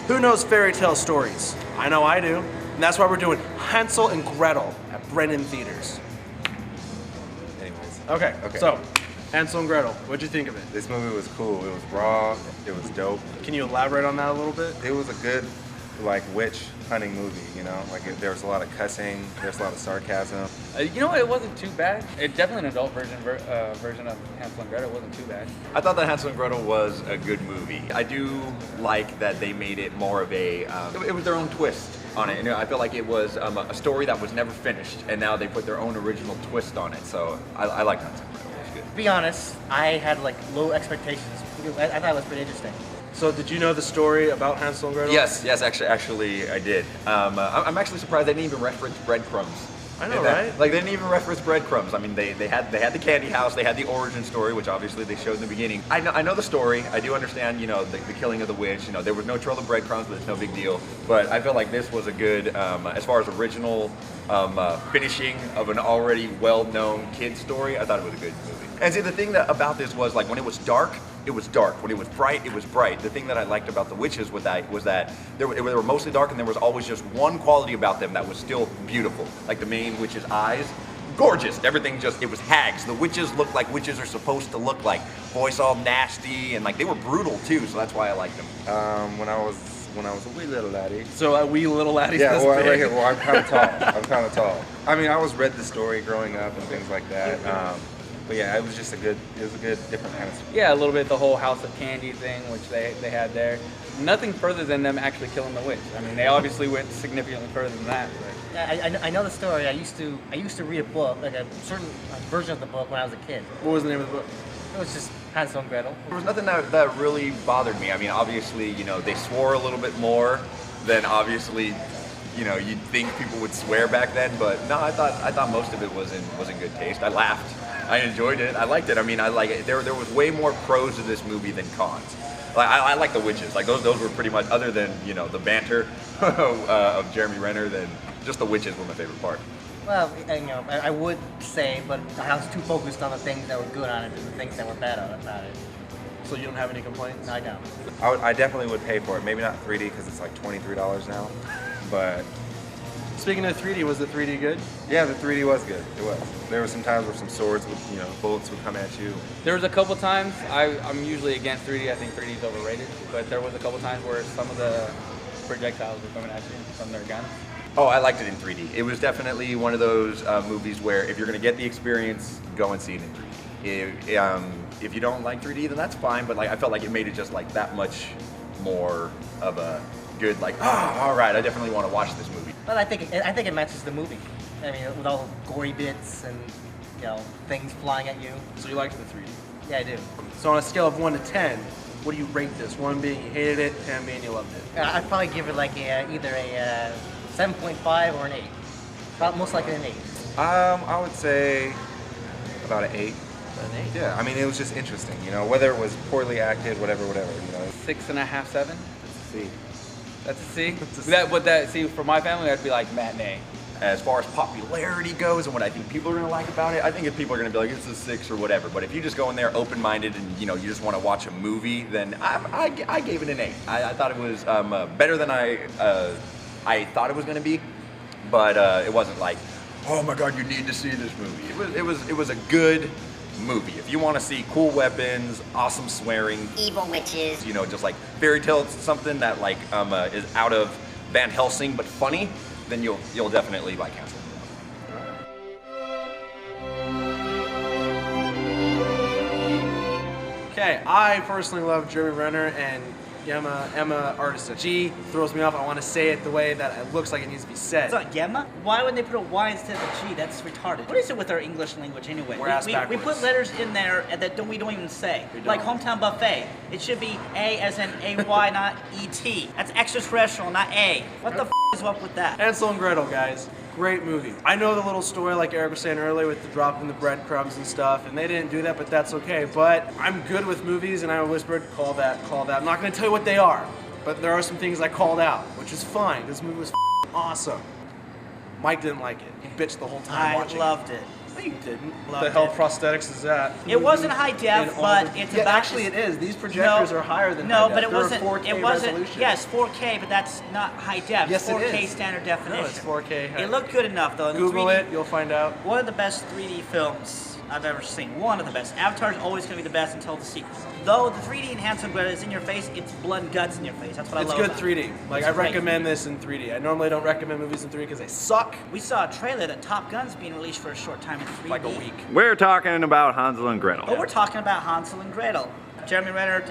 Who knows fairy tale stories? I know I do. And that's why we're doing Hansel and Gretel at Brennan Theaters. Anyways. Okay, Okay. So Hansel and Gretel, what'd you think of it? This movie was cool. It was raw. It was dope. Can you elaborate on that a little bit? It was a good, like, witch hunting movie, you know? Like, there was a lot of cussing. There's a lot of sarcasm. You know what? It wasn't too bad. It definitely an adult version of Hansel and Gretel. It wasn't too bad. I thought that Hansel and Gretel was a good movie. I do like that they made it more of a, it was their own twist on it. You know, I feel like it was a story that was never finished, and now they put their own original twist on it. So I like Hansel and Gretel. It was good. To be honest, I had like low expectations. I thought it was pretty interesting. So did you know the story about Hansel and Gretel? Yes, actually I did. I'm actually surprised they didn't even reference breadcrumbs. I know, right? Like, they didn't even reference breadcrumbs. I mean, they had the candy house, they had the origin story, which obviously they showed in the beginning. I know the story. I do understand, you know, the killing of the witch. You know, there was no trail of breadcrumbs, but it's no big deal. But I feel like this was a good, as far as original finishing of an already well-known kid story. I thought it was a good movie. And see, the thing about this was, like, when it was dark, it was dark. When it was bright, it was bright. The thing that I liked about the witches was that they were mostly dark, and there was always just one quality about them that was still beautiful. Like the main witch's eyes, gorgeous. Everything just, it was hags. The witches looked like witches are supposed to look like. Voice all nasty, and like they were brutal too, so that's why I liked them. When I was a wee little laddie. So a wee little laddie's Yeah, this well, big. right here. Well, I'm kind of tall. I'm kind of tall. I mean, I always read the story growing up and things like that. But yeah, it was just a good different kind of story. Yeah, a little bit the whole House of Candy thing, which they had there. Nothing further than them actually killing the witch. I mean, they obviously went significantly further than that. But. I know the story. I used to read a book, like a certain version of the book when I was a kid. What was the name of the book? It was just Hansel and Gretel. There was nothing that really bothered me. I mean, obviously, you know, they swore a little bit more than obviously, you know, you'd think people would swear back then. But no, I thought most of it was in good taste. I laughed. I enjoyed it. I liked it. I mean, I like it. There was way more pros to this movie than cons. Like I like the witches. Like those were pretty much, other than, you know, the banter of Jeremy Renner, then just the witches were my favorite part. Well, you know, I would say, but I was too focused on the things that were good on it and the things that were bad about it. So you don't have any complaints? No, I don't. I definitely would pay for it. Maybe not 3D because it's like $23 now, but. Speaking of 3D, was the 3D good? Yeah, the 3D was good. It was. There were some times where some swords would, you know, bullets would come at you. There was a couple times, I'm usually against 3D, I think 3D is overrated, but there was a couple times where some of the projectiles were coming at you from their guns. Oh, I liked it in 3D. It was definitely one of those movies where if you're going to get the experience, go and see it in 3D. If you don't like 3D, then that's fine, but like I felt like it made it just like that much more of a good, like, all right, I definitely want to watch this movie. But I think it matches the movie. I mean, with all the gory bits and, you know, things flying at you. So you liked the 3D? Yeah, I do. So on a scale of 1 to 10, what do you rate this? 1 being you hated it, 10 being you loved it. I'd probably give it like either a 7.5 or an 8. Most likely an 8. I would say about an 8. An 8? Yeah, I mean, it was just interesting, you know, whether it was poorly acted, whatever, you know. 6.5, 7. See. That's a C. See, for my family, that'd be like matinee. As far as popularity goes and what I think people are going to like about it, I think if people are going to be like, it's a 6 or whatever. But if you just go in there open-minded and, you know, you just want to watch a movie, then I gave it an 8. I thought it was better than I thought it was going to be, but it wasn't like, oh my God, you need to see this movie. It was a good movie. If you want to see cool weapons, awesome swearing, evil witches, you know, just like fairy tale, something that like is out of Van Helsing but funny, then you'll definitely like Hansel. Okay, I personally love Jeremy Renner and Emma Artisan. G throws me off. I want to say it the way that it looks like it needs to be said. It's not Gemma? Why would they put a Y instead of a G? That's retarded. What is it with our English language anyway? We're ass We backwards. put letters in there that we don't even say. We don't. Like hometown buffet. It should be A as in A-Y, not E-T. That's extraterrestrial, not A. What the f is up with that? Hansel and Gretel, guys. Great movie. I know the little story, like Eric was saying earlier, with the dropping the breadcrumbs and stuff, and they didn't do that, but that's okay. But I'm good with movies, and I whispered, call that. I'm not going to tell you what they are, but there are some things I called out, which is fine. This movie was awesome. Mike didn't like it. He bitched the whole time watching I loved it. No, you didn't. What Loved the hell it. prosthetics is that? It wasn't high def, In all but the- it's yeah, about actually it is. These projectors are higher than high no, def. but it They're a wasn't. 4K It wasn't. resolution. Yes, 4K, but that's not high def. Yes, it 4K is. standard definition. No, it's 4K. It looked good enough though. and the Google 3D it, you'll find out. One of the best 3D films I've ever seen. One of the best. Avatar's always going to be the best until the sequel. Though the 3D in Hansel Gretel is in your face, it's blood and guts in your face. That's what It's I love good about 3D. it. Like, It's I great. recommend this in 3D. I normally don't recommend movies in 3D because they suck. We saw a trailer that Top Gun's being released for a short time in 3D. Like a week. We're talking about Hansel and Gretel. But we're talking about Hansel and Gretel. Jeremy Renner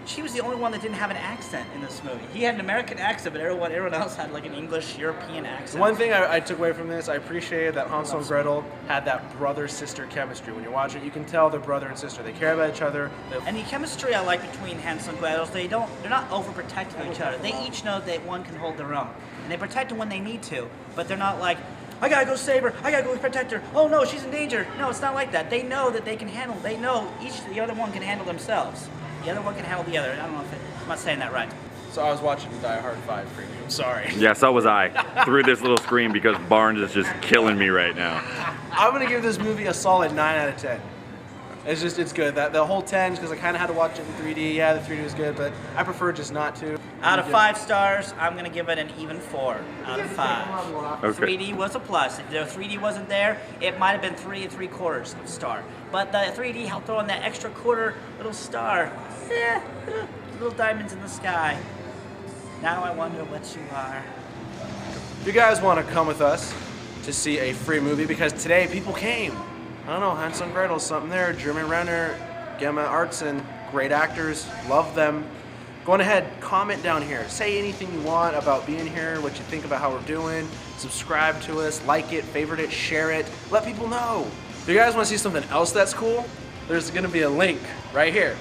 she was the only one that didn't have an accent in this movie. He had an American accent, but everyone else had like an English, European accent. One thing I took away from this, I appreciated that Hansel and Gretel had that brother-sister chemistry. When you watch it, you can tell they're brother and sister. They care about each other. And the chemistry I like between Hansel and Gretel, they're not overprotective of each other. They each know that one can hold their own. And they protect them when they need to, but they're not like, I gotta go save her, I gotta go protect her, oh no, she's in danger. No, it's not like that. They know that they can handle, they know the other one can handle themselves. The other one can handle the other. I don't know if I'm not saying that right. So I was watching Die Hard 5 preview. I'm sorry. Yeah, so was I. Through this little screen because Barnes is just killing me right now. I'm gonna give this movie a solid 9 out of 10. It's good. The whole 10 because I kind of had to watch it in 3D. Yeah, the 3D was good, but I prefer just not to. Out of 5 stars, I'm gonna give it an even 4 out of 5. Okay. 3D was a plus. If the 3D wasn't there, it might have been 3 3/4 star. But the 3D helped throw in that extra quarter little star. Yeah, little diamonds in the sky. Now I wonder what you are. If you guys want to come with us to see a free movie, because today people came. I don't know, Hansel and Gretel, something there. Jeremy Renner, Gemma Artson, great actors, love them. Go on ahead, comment down here. Say anything you want about being here, what you think about how we're doing. Subscribe to us, like it, favorite it, share it. Let people know. If you guys want to see something else that's cool, there's going to be a link right here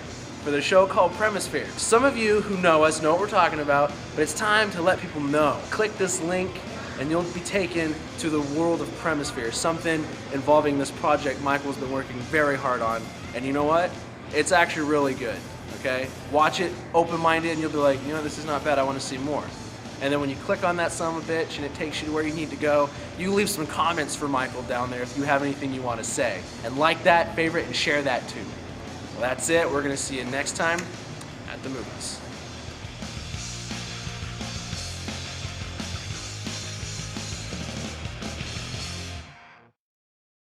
for the show called Premisphere. Some of you who know us know what we're talking about, but it's time to let people know. Click this link and you'll be taken to the world of Premisphere, something involving this project Michael's been working very hard on. And you know what? It's actually really good, okay? Watch it open-minded and you'll be like, you know, this is not bad, I want to see more. And then when you click on that son of a bitch and it takes you to where you need to go, you leave some comments for Michael down there if you have anything you want to say. And like that, favorite, and share that too. Well, that's it. We're going to see you next time at the movies.